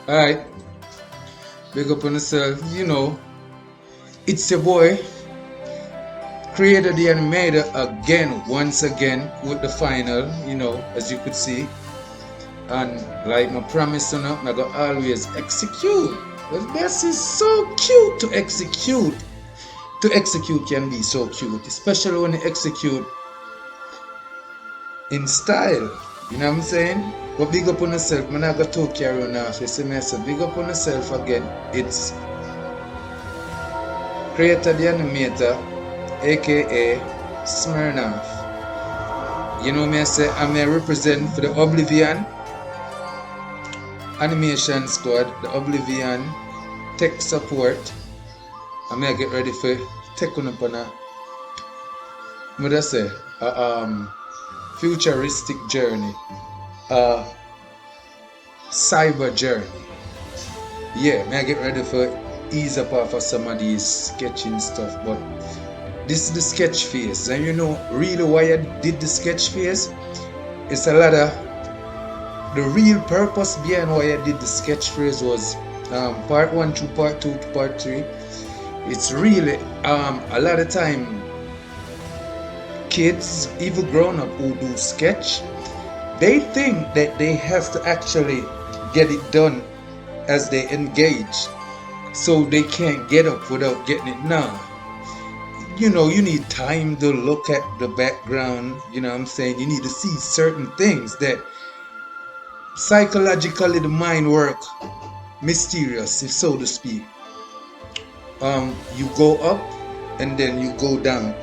Alright, big up on yourself. It's your boy, creator the animator again, once again, with the final, as you could see. And like my promise, I go always execute. The best is so cute to execute. To execute can be so cute, especially when you execute in style. You know what I'm saying? But big up on yourself, man. I got to carry on off. You see me? So big up on yourself again. It's creator the animator, aka Smirnoff. You know me, I say I'm a represent for the Oblivion animation squad, the Oblivion tech support. I may get ready for tech on up on a futuristic journey, cyber journey. Yeah, may I get ready for ease up off of some of these sketching stuff, but this is the sketch phase. And you know really why I did the sketch phase? It's a lot of the real purpose behind why I did the sketch phase was part 1 to part 2 to part 3. It's really a lot of time kids, even grown up who do sketch, they think that they have to actually get it done as they engage, so they can't get up without getting it. Now, you need time to look at the background. You know what I'm saying? You need to see certain things that psychologically the mind work mysterious, if so to speak. You go up and then you go down.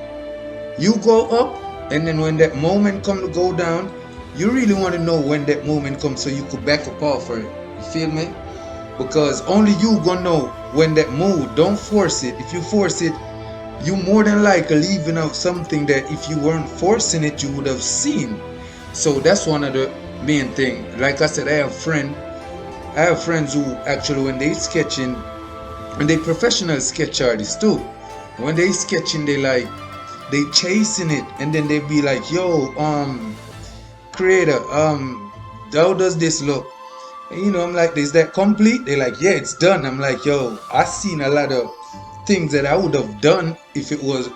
You go up and then when that moment come to go down, you really want to know when that moment comes so you could back up off for it. You feel me? Because only you gonna know when that move. Don't force it. If you force it, you more than likely leaving out something that if you weren't forcing it, you would have seen. So that's one of the main thing. Like I said, I have friends who actually when they sketching, and they professional sketch artists too. When they sketching, they chasing it, and then they be like, yo, creator, how does this look? And I'm like, is that complete? They're like, yeah, it's done. I'm like, yo, I seen a lot of things that I would have done if it was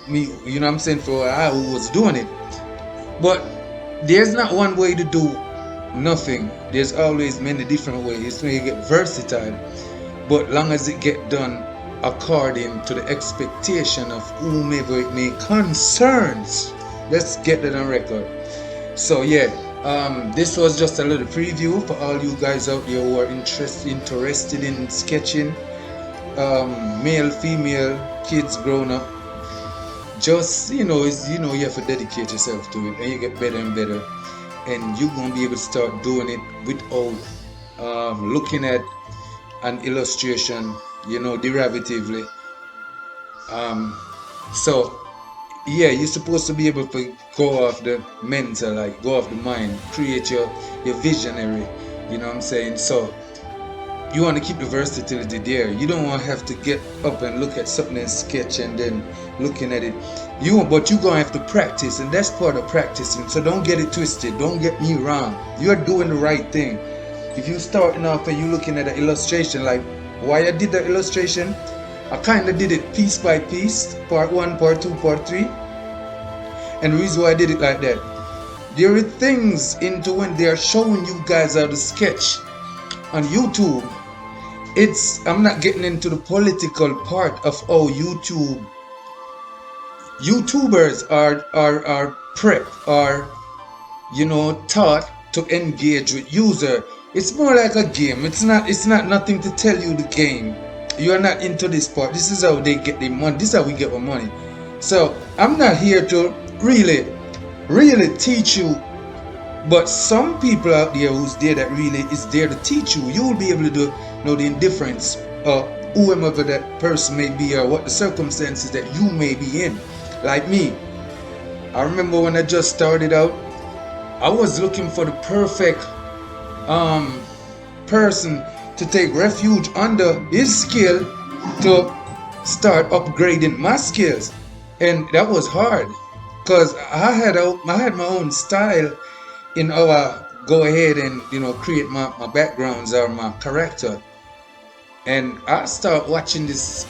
me, you know what I'm saying, for I who was doing it. But there's not one way to do nothing. There's always many different ways. So you get versatile, but long as it get done according to the expectation of whomever it may concerns. Let's get that on record. So yeah, this was just a little preview for all you guys out there who are interested in sketching, male, female, kids, grown up. Just you have to dedicate yourself to it, and you get better and better, and you're gonna be able to start doing it without looking at an illustration, derivatively. So yeah, you're supposed to be able to go off the mental, like go off the mind, create your visionary, you know what I'm saying? So you want to keep the versatility there. You don't want to have to get up and look at something and sketch and then looking at it. But you're gonna have to practice, and that's part of practicing. So don't get it twisted. Don't get me wrong. You're doing the right thing. If you're starting off and you're looking at an illustration, like why I did the illustration, I kind of did it piece by piece, part 1, part 2, part 3. And the reason why I did it like that, there are things into when they are showing you guys how to sketch on YouTube. I'm not getting into the political part of how YouTubers are prep or taught to engage with user. It's more like a game. It's not nothing to tell you the game. You are not into this part. This is how they get their money. This is how we get our money. So I'm not here to really teach you. But some people out there who's there that really is there to teach you, you will be able to know the indifference of whoever that person may be or what the circumstances that you may be in. Like me, I remember when I just started out, I was looking for the perfect person to take refuge under his skill to start upgrading my skills, and that was hard because I had my own style in our go ahead and create my backgrounds or my character. And I start watching this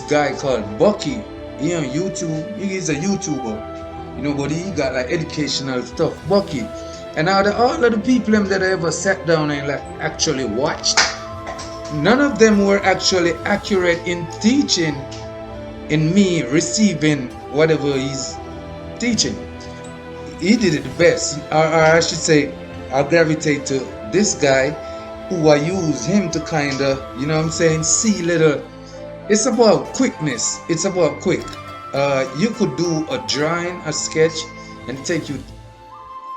guy called Bucky. He on YouTube. He's a YouTuber, but he got like educational stuff. Bucky. And out of all of the people that I ever sat down and like actually watched, none of them were actually accurate in teaching, in me receiving whatever he's teaching. He did it the best, or I should say, I gravitate to this guy who I use him to kind of, see little. It's about quickness. It's about quick. You could do a drawing, a sketch, and it take you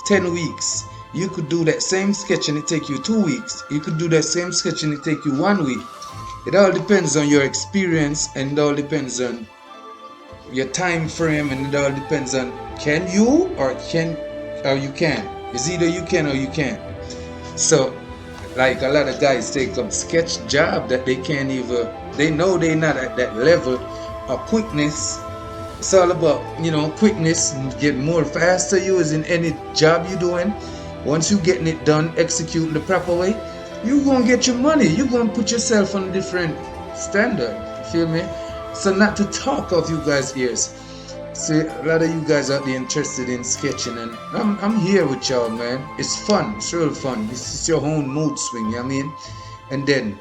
10 weeks. You could do that same sketch and it take you 2 weeks. You could do that same sketch and it take you 1 week. It all depends on your experience, and it all depends on your time frame, and it all depends on can you or you can. It's either you can or you can't. So like a lot of guys take up sketch job that they can't even, they know they're not at that level of quickness. It's all about quickness, and get more faster using any job you're doing. Once you getting it done, executing the proper way, you're gonna get your money. You're gonna put yourself on a different standard. Feel me? So not to talk of you guys' ears. See, a lot of you guys out there interested in sketching, and I'm here with y'all, man. It's fun. It's real fun. This is your own mood swing, you know what I mean? And then,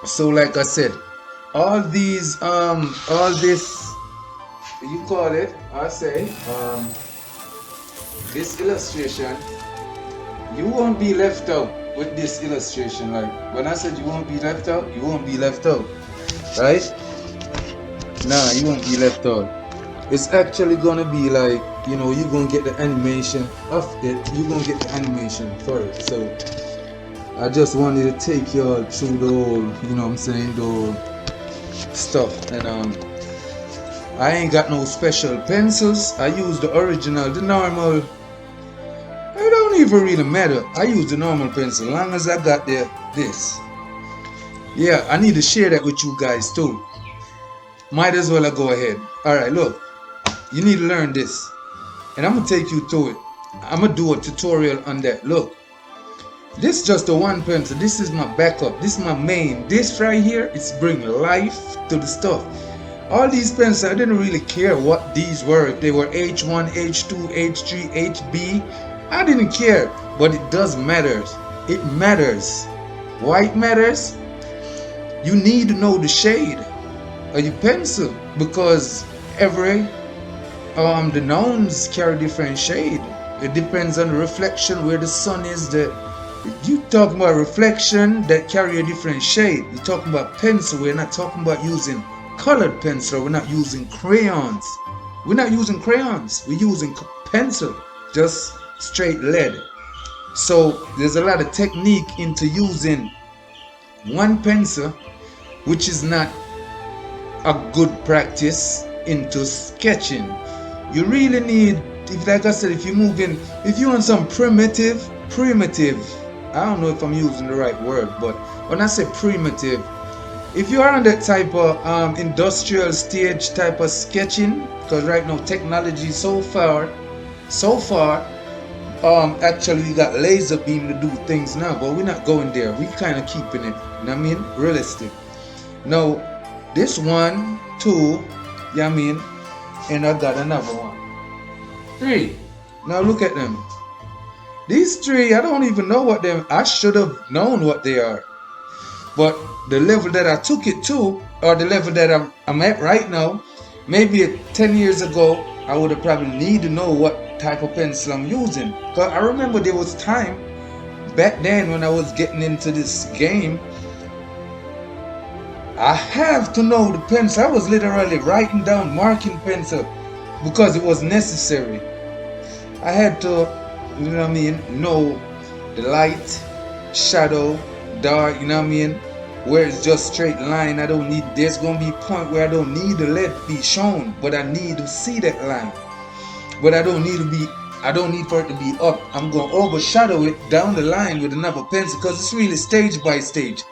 so like I said, all this, you call it, I say, this illustration, you won't be left out with this illustration. Like when I said you won't be left out, you won't be left out, right? Nah, you won't be left out. It's actually gonna be like, you're gonna get the animation of it. You're gonna get the animation for it. So I just wanted to take y'all through the whole, the whole stuff. And I ain't got no special pencils. I use the original, the normal. It don't even really matter. I use the normal pencil, as long as I got this. Yeah, I need to share that with you guys too. Might as well I go ahead. Alright, look. You need to learn this. And I'm going to take you through it. I'm going to do a tutorial on that. Look. This is just a one pencil. This is my backup. This is my main. This right here is bring life to the stuff. All these pencils, I didn't really care what these were. If they were H1, H2, H3, HB. I didn't care. But it does matter. It matters. Why it matters? You need to know the shade of your pencil, because the nouns carry different shade. It depends on the reflection, where the sun is. You talking about reflection that carry a different shade. You're talking about pencil. We're not talking about using colored pencil. We're not using crayons. We're not using crayons. We're using pencil, just straight lead. So there's a lot of technique into using one pencil, which is not a good practice into sketching. You really need, like I said, if you want some primitive, I don't know if I'm using the right word, but when I say primitive, if you are on that type of industrial stage type of sketching, because right now technology so far, actually we got laser beam to do things now, but we're not going there. We kind of keeping it, realistic. Now, this 1, 2, and I got another 1, 3. Now look at them. These 3, I don't even know what them. I should have known what they are. But the level that I took it to, or the level that I'm at right now, maybe 10 years ago, I would have probably need to know what type of pencil I'm using. Because I remember there was time back then when I was getting into this game, I have to know the pencil. I was literally writing down marking pencil because it was necessary. I had to, know the light, shadow, dark, where it's just straight line. I don't need, there's gonna be a point where I don't need the lead be shown, but I need to see that line. But I don't need for it to be up. I'm gonna overshadow it down the line with another pencil, because it's really stage by stage.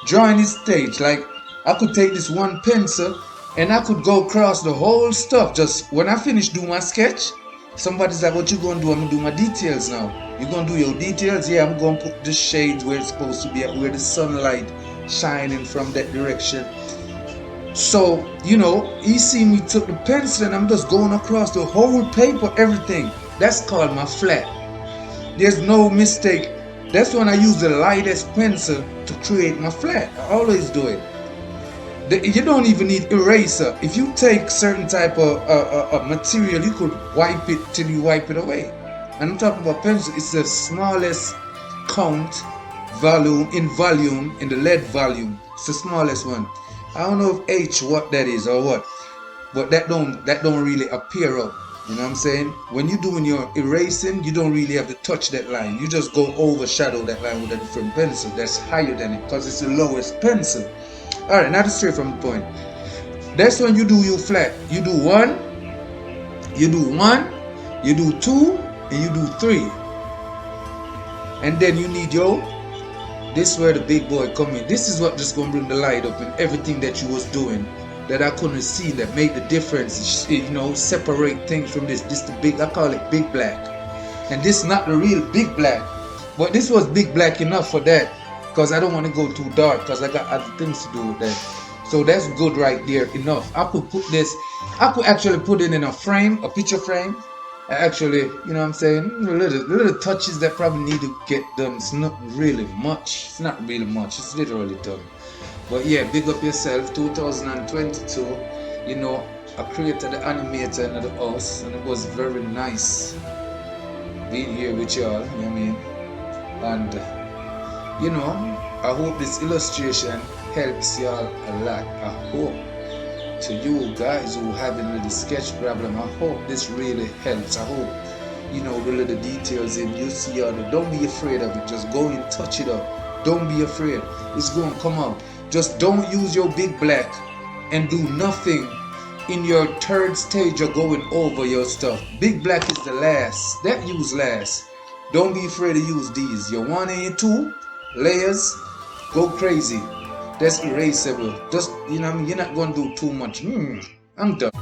Drawing is stage. Like, I could take this one pencil and I could go across the whole stuff. Just when I finish doing my sketch, Somebody's like, what you gonna do? I'm gonna do my details now. You gonna do your details? Yeah, I'm gonna put the shades where it's supposed to be at, where the sunlight shining from that direction. So, you know, he see me took the pencil and I'm just going across the whole paper, everything. That's called my flat. There's no mistake. That's when I use the lightest pencil to create my flat. I always do it. You don't even need eraser. If you take certain type of material, you could wipe it till you wipe it away. And I'm talking about pencil. It's the smallest count volume in the lead volume. It's the smallest one. I don't know if H what that is or what, but that don't really appear up. You know what I'm saying? When you're doing your erasing, you don't really have to touch that line. You just go overshadow that line with a different pencil that's higher than it because it's the lowest pencil. Alright, now straight from the point. That's when you do your flat. You do one, you do two, and you do three. And then you need your, this is where the big boy come in. This is what just gonna bring the light up in everything that you was doing that I couldn't see, that made the difference, you know, separate things from this. This the big, I call it big black. And this is not the real big black, but this was big black enough for that, because I don't want to go too dark, because I got other things to do with that. So that's good right there, enough. I could put this, I could actually put it in a frame, a picture frame. Actually, you know what I'm saying, little touches that probably need to get done. It's not really much. It's not really much. It's literally done. But yeah, big up yourself. 2022, you know, I created the animator in the house, and it was very nice being here with y'all, you know what I mean? And you know, I hope this illustration helps y'all a lot. I hope. To you guys who having a little sketch problem, I hope this really helps. I hope, you know, the little details in you see all that. Don't be afraid of it. Just go and touch it up. Don't be afraid. It's going to come out. Just don't use your big black and do nothing in your third stage of going over your stuff. Big black is the last. That use last. Don't be afraid to use these. Your 1 and your 2 layers, go crazy. That's erasable. Just, you know what I mean? You're not going to do too much. I'm done.